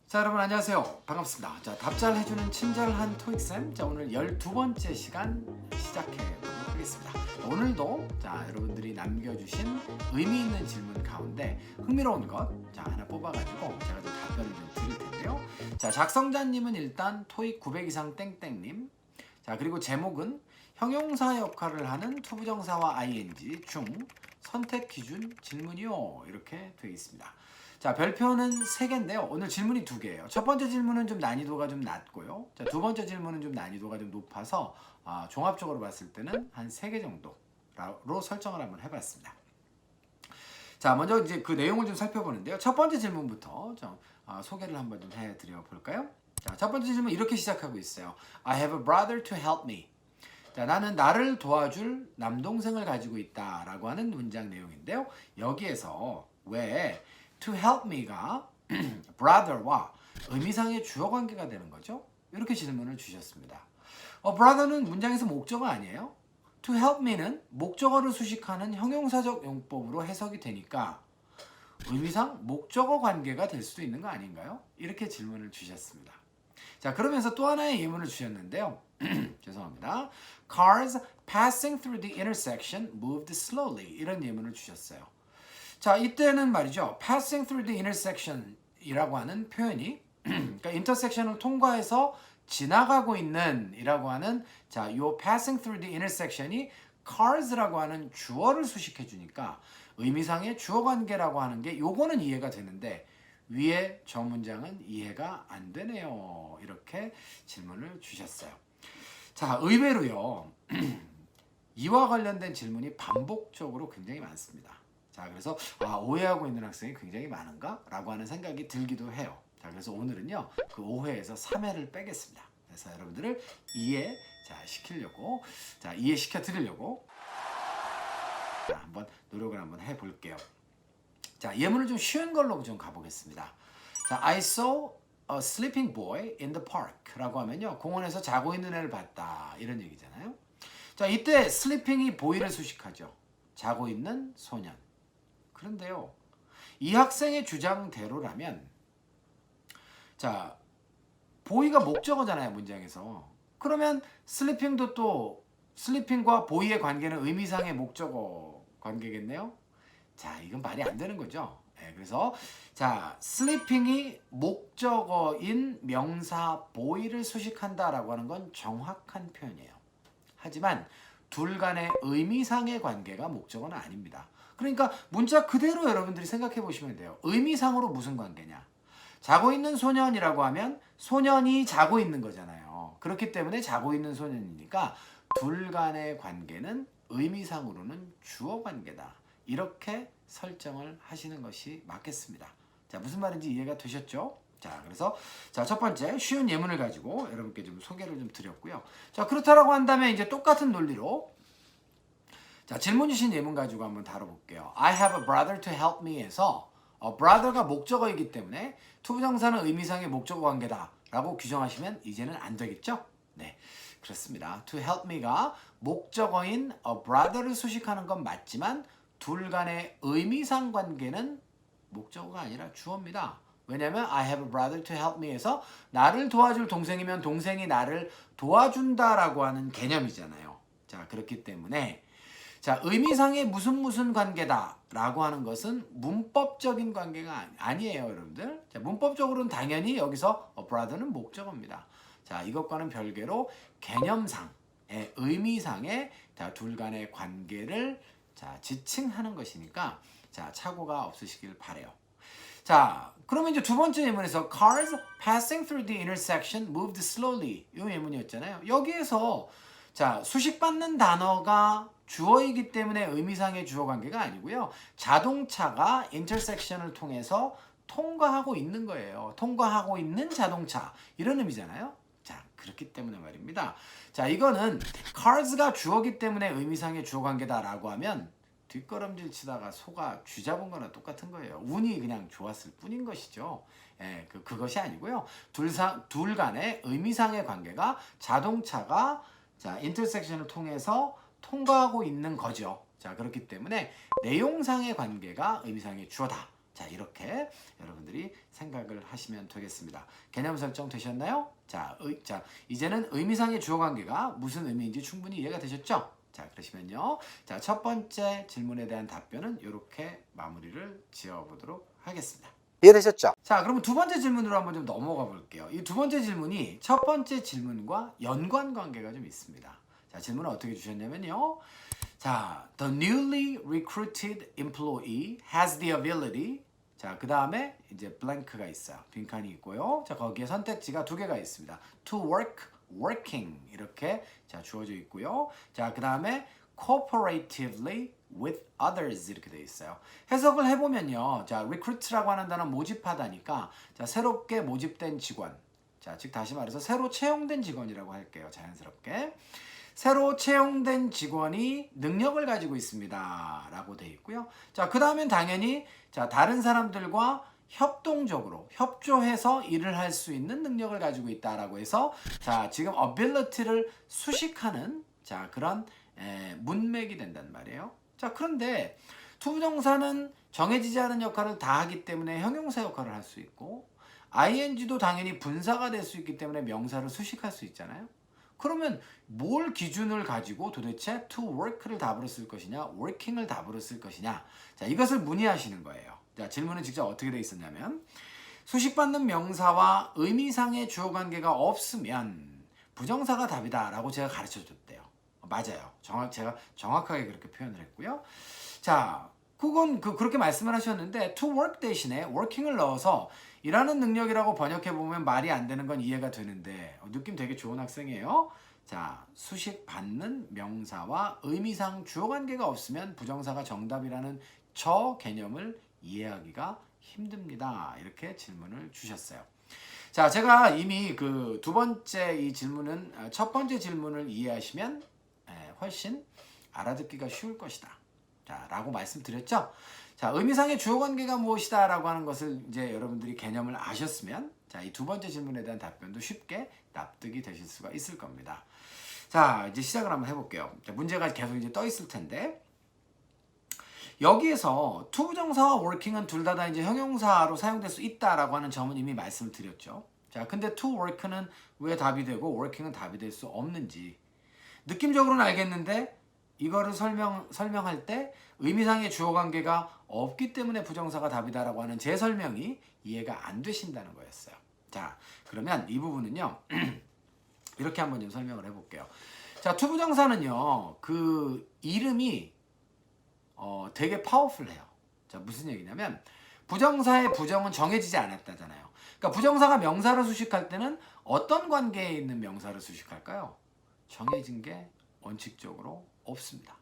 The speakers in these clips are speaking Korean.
자, 여러분 안녕하세요. 반갑습니다. 자, 답잘 해주는 친절한 토익쌤. 자, 오늘 12번째 시간 시작해 보도록 하겠습니다. 오늘도 자, 여러분들이 남겨주신 의미 있는 질문 가운데 흥미로운 것 자, 하나 뽑아가지고 제가 좀 답변을 좀 드릴 텐데요. 자, 작성자님은 일단 토익 900 이상 땡땡님. 자, 그리고 제목은 형용사 역할을 하는 투부정사와 ing 중 선택 기준 질문이요. 이렇게 되어 있습니다. 자, 별표는 3개인데요. 오늘 질문이 2개예요. 첫 번째 질문은 좀 난이도가 좀 낮고요. 자, 두 번째 질문은 좀 난이도가 좀 높아서 종합적으로 봤을 때는 한 3개 정도로 설정을 한번 해봤습니다. 자, 먼저 이제 그 내용을 좀 살펴보는데요. 첫 번째 질문부터 좀 소개를 한번 좀 해드려 볼까요? 자, 첫 번째 질문 이렇게 시작하고 있어요. I have a brother to help me. 자, 나는 나를 도와줄 남동생을 가지고 있다 라고 하는 문장 내용인데요. 여기에서 왜 to help me가 brother와 의미상의 주어 관계가 되는 거죠? 이렇게 질문을 주셨습니다. brother는 문장에서 목적어 아니에요? to help me는 목적어를 수식하는 형용사적 용법으로 해석이 되니까 의미상 목적어 관계가 될 수도 있는 거 아닌가요? 이렇게 질문을 주셨습니다. 자, 그러면서 또 하나의 예문을 주셨는데요. 죄송합니다. Cars passing through the intersection moved slowly. 이런 예문을 주셨어요. 자, 이때는 말이죠. passing through the intersection 이라고 하는 표현이 그러니까 intersection을 통과해서 지나가고 있는 이라고 하는 자, 요 passing through the intersection이 cars라고 하는 주어를 수식해 주니까 의미상의 주어 관계라고 하는 게 요거는 이해가 되는데 위에 저 문장은 이해가 안 되네요. 이렇게 질문을 주셨어요. 자, 의외로요. 이와 관련된 질문이 반복적으로 굉장히 많습니다. 자, 그래서 오해하고 있는 학생이 굉장히 많은가? 라고 하는 생각이 들기도 해요. 자, 그래서 오늘은요, 그 오해에서 3회를 빼겠습니다. 그래서 여러분들을 이해시켜 드리려고 자, 한번 노력을 한번 해볼게요. 자, 예문을 좀 쉬운 걸로 좀 가보겠습니다. 자, I saw a sleeping boy in the park 라고 하면요, 공원에서 자고 있는 애를 봤다. 이런 얘기잖아요. 자, 이때 sleeping이 boy를 수식하죠. 자고 있는 소년. 그런데요, 이 학생의 주장대로라면 자, 보이가 목적어잖아요, 문장에서. 그러면 슬리핑도 또 슬리핑과 보이의 관계는 의미상의 목적어 관계겠네요. 자, 이건 말이 안 되는 거죠. 네, 그래서 자, 슬리핑이 목적어인 명사 보이를 수식한다라고 하는 건 정확한 표현이에요. 하지만 둘 간의 의미상의 관계가 목적어는 아닙니다. 그러니까 문자 그대로 여러분들이 생각해 보시면 돼요. 의미상으로 무슨 관계냐? 자고 있는 소년이라고 하면 소년이 자고 있는 거잖아요. 그렇기 때문에 자고 있는 소년이니까 둘 간의 관계는 의미상으로는 주어 관계다. 이렇게 설정을 하시는 것이 맞겠습니다. 자, 무슨 말인지 이해가 되셨죠? 자, 그래서 자, 첫 번째 쉬운 예문을 가지고 여러분께 좀 소개를 좀 드렸고요. 자, 그렇다라고 한다면 이제 똑같은 논리로 자, 질문 주신 예문 가지고 한번 다뤄볼게요. I have a brother to help me에서 brother가 목적어이기 때문에 투부정사는 의미상의 목적어 관계다 라고 규정하시면 이제는 안 되겠죠? 네, 그렇습니다. to help me가 목적어인 brother를 수식하는 건 맞지만 둘 간의 의미상 관계는 목적어가 아니라 주어입니다. 왜냐면 I have a brother to help me에서 나를 도와줄 동생이면 동생이 나를 도와준다라고 하는 개념이잖아요. 자, 그렇기 때문에 자, 의미상의 무슨 관계다라고 하는 것은 문법적인 관계가 아니에요, 여러분들. 자, 문법적으로는 당연히 여기서 brother는 목적어입니다. 자, 이것과는 별개로 개념상의 의미상의 자, 둘 간의 관계를 자, 지칭하는 것이니까 자, 착오가 없으시길 바래요. 자, 그러면 이제 두 번째 예문에서 cars passing through the intersection moved slowly 이 예문이었잖아요. 여기에서 자, 수식받는 단어가 주어이기 때문에 의미상의 주어 관계가 아니고요. 자동차가 intersection을 통해서 통과하고 있는 거예요. 통과하고 있는 자동차 이런 의미잖아요. 자, 그렇기 때문에 말입니다. 자, 이거는 cars가 주어기 때문에 의미상의 주어 관계다라고 하면 뒷걸음질 치다가 소가 쥐 잡은 거나 똑같은 거예요. 운이 그냥 좋았을 뿐인 것이죠. 예, 그것이 아니고요. 둘 간의 의미상의 관계가 자동차가 자, 인터섹션을 통해서 통과하고 있는 거죠. 자, 그렇기 때문에 내용상의 관계가 의미상의 주어다. 자, 이렇게 여러분들이 생각을 하시면 되겠습니다. 개념 설정 되셨나요? 자, 이제는 의미상의 주어 관계가 무슨 의미인지 충분히 이해가 되셨죠? 자, 그러시면요. 자, 첫 번째 질문에 대한 답변은 이렇게 마무리를 지어보도록 하겠습니다. 이해되셨죠? 자, 그러면 두 번째 질문으로 한번 좀 넘어가 볼게요. 이 두 번째 질문이 첫 번째 질문과 연관 관계가 좀 있습니다. 자, 질문을 어떻게 주셨냐면요. 자, the newly recruited employee has the ability. 자, 그 다음에 이제 blank가 있어요. 빈칸이 있고요. 자, 거기에 선택지가 두 개가 있습니다. to work, working 이렇게 자 주어져 있고요. 자, 그 다음에 cooperatively with others 이렇게 돼 있어요. 해석을 해보면요. 자, recruit라고 하는 단어는 모집하다니까 자, 새롭게 모집된 직원. 자, 즉 다시 말해서 새로 채용된 직원이라고 할게요. 자연스럽게. 새로 채용된 직원이 능력을 가지고 있습니다. 라고 돼 있고요. 자, 그 다음엔 당연히 자, 다른 사람들과 협동적으로 협조해서 일을 할 수 있는 능력을 가지고 있다라고 해서 자, 지금 ability를 수식하는 자, 그런 문맥이 된단 말이에요. 자, 그런데 투부정사는 정해지지 않은 역할을 다 하기 때문에 형용사 역할을 할 수 있고 ing도 당연히 분사가 될 수 있기 때문에 명사를 수식할 수 있잖아요. 그러면 뭘 기준을 가지고 도대체 to work를 답으로 쓸 것이냐, working을 답으로 쓸 것이냐. 자, 이것을 문의하시는 거예요. 자, 질문은 직접 어떻게 돼 있었냐면 수식받는 명사와 의미상의 주어 관계가 없으면 부정사가 답이다라고 제가 가르쳐 줬대요. 맞아요. 제가 정확하게 그렇게 표현을 했고요. 자, 그건 그렇게 말씀을 하셨는데 to work 대신에 working을 넣어서 일하는 능력이라고 번역해 보면 말이 안 되는 건 이해가 되는데 느낌 되게 좋은 학생이에요. 자, 수식 받는 명사와 의미상 주어 관계가 없으면 부정사가 정답이라는 저 개념을 이해하기가 힘듭니다. 이렇게 질문을 주셨어요. 자, 제가 이미 그 두 번째 이 질문은 첫 번째 질문을 이해하시면 훨씬 알아듣기가 쉬울 것이다. 자, 라고 말씀드렸죠. 자, 의미상의 주어 관계가 무엇이다 라고 하는 것을 이제 여러분들이 개념을 아셨으면 자, 이 두 번째 질문에 대한 답변도 쉽게 납득이 되실 수가 있을 겁니다. 자, 이제 시작을 한번 해볼게요. 자, 문제가 계속 이제 떠 있을 텐데 여기에서 투부정사와 working은 둘 다 이제 형용사로 사용될 수 있다라고 하는 점은 이미 말씀을 드렸죠. 자, 근데 to work는 왜 답이 되고 working은 답이 될 수 없는지 느낌적으로는 알겠는데 이거를 설명할 때 의미상의 주어 관계가 없기 때문에 부정사가 답이다라고 하는 제 설명이 이해가 안 되신다는 거였어요. 자, 그러면 이 부분은요. 이렇게 한번 좀 설명을 해볼게요. 자, 투부정사는요. 그 이름이 되게 파워풀해요. 자, 무슨 얘기냐면 부정사의 부정은 정해지지 않았다잖아요. 그러니까 부정사가 명사를 수식할 때는 어떤 관계에 있는 명사를 수식할까요? 정해진 게 원칙적으로 없습니다.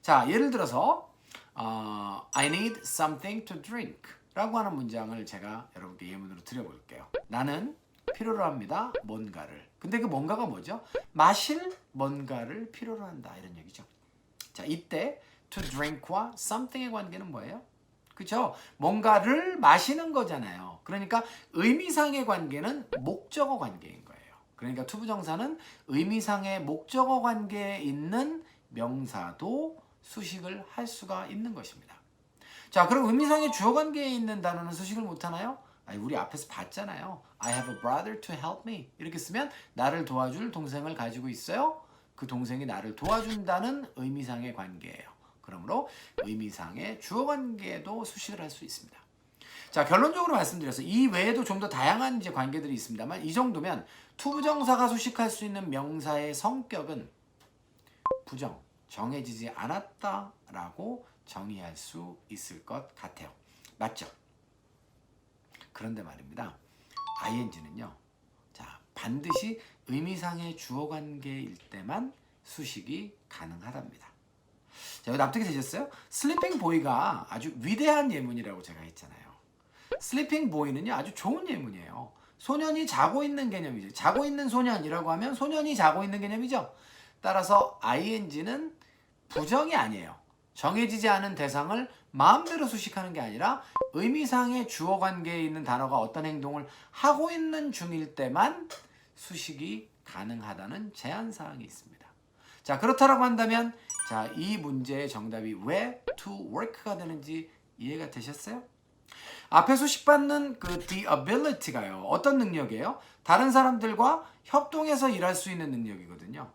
자, 예를 들어서 I need something to drink 라고 하는 문장을 제가 여러분께 예문으로 드려볼게요. 나는 필요로 합니다. 뭔가를. 근데 그 뭔가가 뭐죠? 마실 뭔가를 필요로 한다 이런 얘기죠. 자, 이때 to drink와 something의 관계는 뭐예요? 그렇죠? 뭔가를 마시는 거잖아요. 그러니까 의미상의 관계는 목적어 관계인 거예요. 그러니까 투부정사는 의미상의 목적어 관계에 있는 명사도 수식을 할 수가 있는 것입니다. 자, 그럼 의미상의 주어 관계에 있는 단어는 수식을 못하나요? 아니, 우리 앞에서 봤잖아요. I have a brother to help me. 이렇게 쓰면 나를 도와줄 동생을 가지고 있어요. 그 동생이 나를 도와준다는 의미상의 관계예요. 그러므로 의미상의 주어 관계도 수식을 할 수 있습니다. 자, 결론적으로 말씀드려서 이 외에도 좀 더 다양한 이제 관계들이 있습니다만 이 정도면 투부정사가 수식할 수 있는 명사의 성격은 부정, 정해지지 않았다라고 정의할 수 있을 것 같아요. 맞죠? 그런데 말입니다. ing는요. 자, 반드시 의미상의 주어 관계일 때만 수식이 가능하답니다. 자, 납득이 되셨어요? 슬리핑 보이가 아주 위대한 예문이라고 제가 했잖아요. 슬리핑 보이는요, 아주 좋은 예문이에요. 소년이 자고 있는 개념이죠. 자고 있는 소년이라고 하면 소년이 자고 있는 개념이죠. 따라서 ing는 부정이 아니에요. 정해지지 않은 대상을 마음대로 수식하는 게 아니라 의미상의 주어 관계에 있는 단어가 어떤 행동을 하고 있는 중일 때만 수식이 가능하다는 제한사항이 있습니다. 자, 그렇다라고 한다면 자, 이 문제의 정답이 왜 to work가 되는지 이해가 되셨어요? 앞에 수식받는 그 the ability가요. 어떤 능력이에요? 다른 사람들과 협동해서 일할 수 있는 능력이거든요.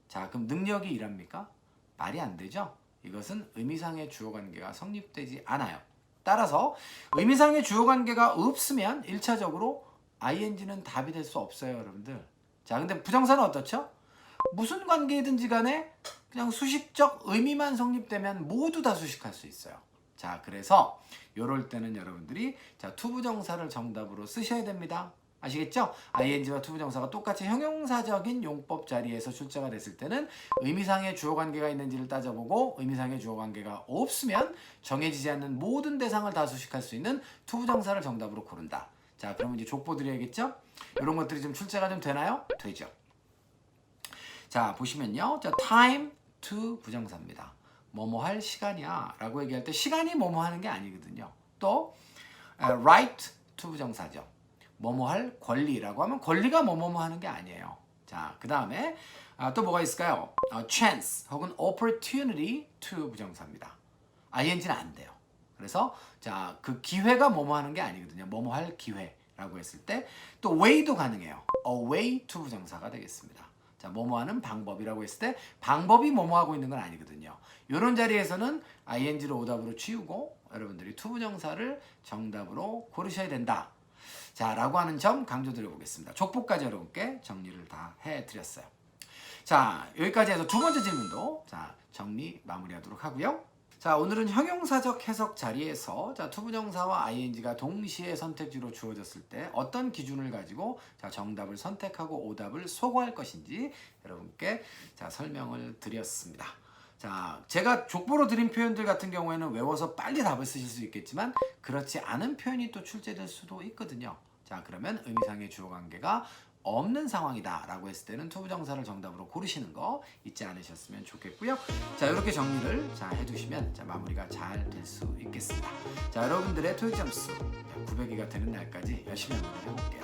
자, 그럼 능력이 일합니까? 말이 안 되죠? 이것은 의미상의 주어관계가 성립되지 않아요. 따라서 의미상의 주어관계가 없으면 1차적으로 ing는 답이 될 수 없어요, 여러분들. 자, 근데 부정사는 어떻죠? 무슨 관계이든지 간에 그냥 수식적 의미만 성립되면 모두 다 수식할 수 있어요. 자, 그래서 이럴 때는 여러분들이 자, 투부정사를 정답으로 쓰셔야 됩니다. 아시겠죠? ing와 투부정사가 똑같이 형용사적인 용법 자리에서 출제가 됐을 때는 의미상의 주어관계가 있는지를 따져보고 의미상의 주어관계가 없으면 정해지지 않는 모든 대상을 다 수식할 수 있는 투부정사를 정답으로 고른다. 자, 그러면 이제 족보 드려야겠죠? 이런 것들이 좀 출제가 좀 되나요? 되죠. 자, 보시면요. 자, time to 부정사입니다. 뭐뭐 할 시간이야 라고 얘기할 때 시간이 뭐뭐 하는 게 아니거든요. 또 right to 부정사죠. 뭐뭐 할 권리라고 하면 권리가 뭐뭐 하는 게 아니에요. 자, 그 다음에 또 뭐가 있을까요? chance 혹은 opportunity to 부정사입니다. ing는 안 돼요. 그래서 자, 그 기회가 뭐뭐 하는 게 아니거든요. 뭐뭐 할 기회라고 했을 때 또 way도 가능해요. a way to 부정사가 되겠습니다. 자, 뭐뭐 하는 방법이라고 했을 때 방법이 뭐뭐 하고 있는 건 아니거든요. 이런 자리에서는 ing를 오답으로 치우고 여러분들이 투부정사를 정답으로 고르셔야 된다. 자, 라고 하는 점 강조드려 보겠습니다. 족보까지 여러분께 정리를 다 해드렸어요. 자, 여기까지 해서 두 번째 질문도 자, 정리 마무리하도록 하고요. 자, 오늘은 형용사적 해석 자리에서 자, 투부정사와 ing가 동시에 선택지로 주어졌을 때 어떤 기준을 가지고 자, 정답을 선택하고 오답을 소거할 것인지 여러분께 자, 설명을 드렸습니다. 자, 제가 족보로 드린 표현들 같은 경우에는 외워서 빨리 답을 쓰실 수 있겠지만 그렇지 않은 표현이 또 출제될 수도 있거든요. 자, 그러면 의미상의 주어관계가 없는 상황이다 라고 했을 때는 투부정사를 정답으로 고르시는 거 잊지 않으셨으면 좋겠고요. 자, 이렇게 정리를 자, 해두시면 자, 마무리가 잘 될 수 있겠습니다. 자, 여러분들의 토익 점수 900개가 되는 날까지 열심히 한번 해볼게요.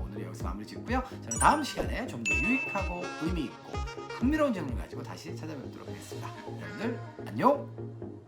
오늘 여기서 마무리 짓고요. 저는 다음 시간에 좀 더 유익하고 의미 있고 흥미로운 질문을 가지고 다시 찾아뵙도록 하겠습니다. 여러분들 안녕!